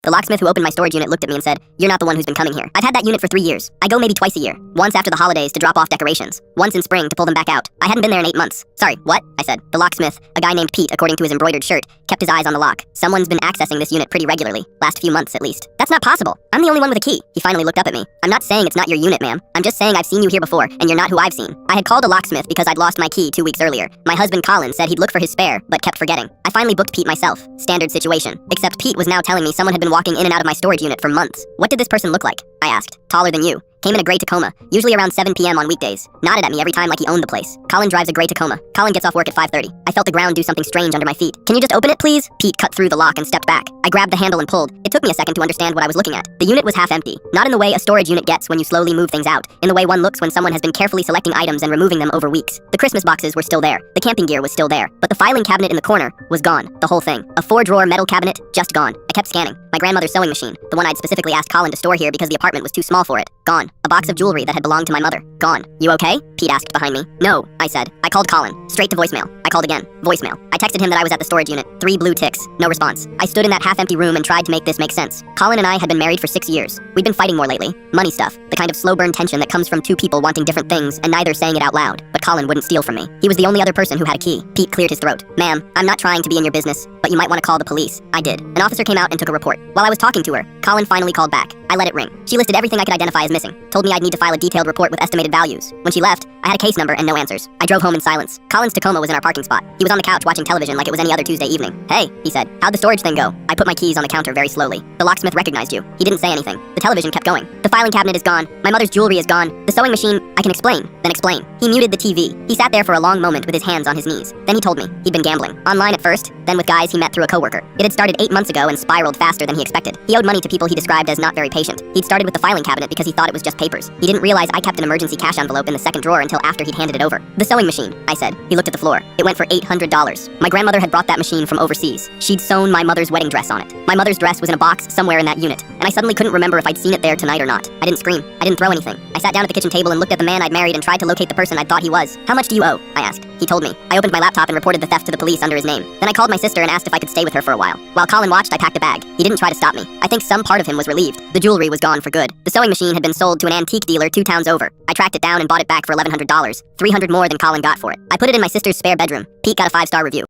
The locksmith who opened my storage unit looked at me and said, "You're not the one who's been coming here. I've had that unit for 3 years. I go maybe twice a year. Once after the holidays to drop off decorations. Once in spring to pull them back out. I hadn't been there in 8 months." "Sorry, what?" I said. The locksmith, a guy named Pete according to his embroidered shirt, kept his eyes on the lock. "Someone's been accessing this unit pretty regularly. Last few months at least." "That's not possible. I'm the only one with a key." He finally looked up at me. "I'm not saying it's not your unit, ma'am. I'm just saying I've seen you here before, and you're not who I've seen." I had called a locksmith because I'd lost my key 2 weeks earlier. My husband Colin said he'd look for his spare, but kept forgetting. I finally booked Pete myself. Standard situation. Except Pete was now telling me someone had been walking in and out of my storage unit for months. "What did this person look like?" I asked. "Taller than you. Came in a gray Tacoma, usually around 7 p.m. on weekdays. Nodded at me every time like he owned the place. Colin drives a gray Tacoma. Colin gets off work at 5:30. I felt the ground do something strange under my feet. "Can you just open it, please?" Pete cut through the lock and stepped back. I grabbed the handle and pulled. It took me a second to understand what I was looking at. The unit was half empty. Not in the way a storage unit gets when you slowly move things out. In the way one looks when someone has been carefully selecting items and removing them over weeks. The Christmas boxes were still there. The camping gear was still there. But the filing cabinet in the corner was gone. The whole thing. A 4-drawer metal cabinet, just gone. I kept scanning. My grandmother's sewing machine, the one I'd specifically asked Colin to store here because the apartment was too small for it. Gone. A box of jewelry that had belonged to my mother. Gone. "You okay?" Pete asked behind me. "No," I said. I called Colin. Straight to voicemail. I called again. Voicemail. I texted him that I was at the storage unit. 3 blue ticks. No response. I stood in that half-empty room and tried to make this make sense. Colin and I had been married for 6 years. We'd been fighting more lately. Money stuff. The kind of slow-burn tension that comes from two people wanting different things and neither saying it out loud. But Colin wouldn't steal from me. He was the only other person who had a key. Pete cleared his throat. "Ma'am, I'm not trying to be in your business, but you might want to call the police." I did. An officer came out and took a report. While I was talking to her, Colin finally called back. I let it ring. She listed everything I could identify as missing. Told me I'd need to file a detailed report with estimated values. When she left, I had a case number and no answers. I drove home in silence. Colin's Tacoma was in our parking spot. He was on the couch watching television like it was any other Tuesday evening. "Hey," he said. "How'd the storage thing go?" I put my keys on the counter very slowly. The locksmith recognized you. He didn't say anything. The television kept going. "The filing cabinet is gone. My mother's jewelry is gone. The sewing machine, I can explain." Then explain. He muted the TV. He sat there for a long moment with his hands on his knees. Then he told me he'd been gambling. Online at first, then with guys he met through a coworker. It had started 8 months ago and spiraled faster than he expected. He owed money to people he described as not very patient. He'd started with the filing cabinet because he thought it was just papers. He didn't realize I kept an emergency cash envelope in the second drawer until after he'd handed it over. "The sewing machine," I said. He looked at the floor. It went for $800. My grandmother had brought that machine from overseas. She'd sewn my mother's wedding dress on it. My mother's dress was in a box somewhere in that unit, and I suddenly couldn't remember if I'd seen it there tonight or not. I didn't scream. I didn't throw anything. I sat down at the kitchen table and looked at the man I'd married and tried to locate the person I'd thought he was. "How much do you owe?" I asked. He told me. I opened my laptop and reported the theft to the police under his name. Then I called my sister and asked if I could stay with her for a while. While Colin watched, I packed a bag. He didn't try to stop me. I think some part of him was relieved. The jewelry was gone for good. The sewing machine had been sold to an antique dealer 2 towns over. I tracked it down and bought it back for $1,100. $300 more than Colin got for it. I put it in my sister's spare bedroom. Pete got a 5-star review.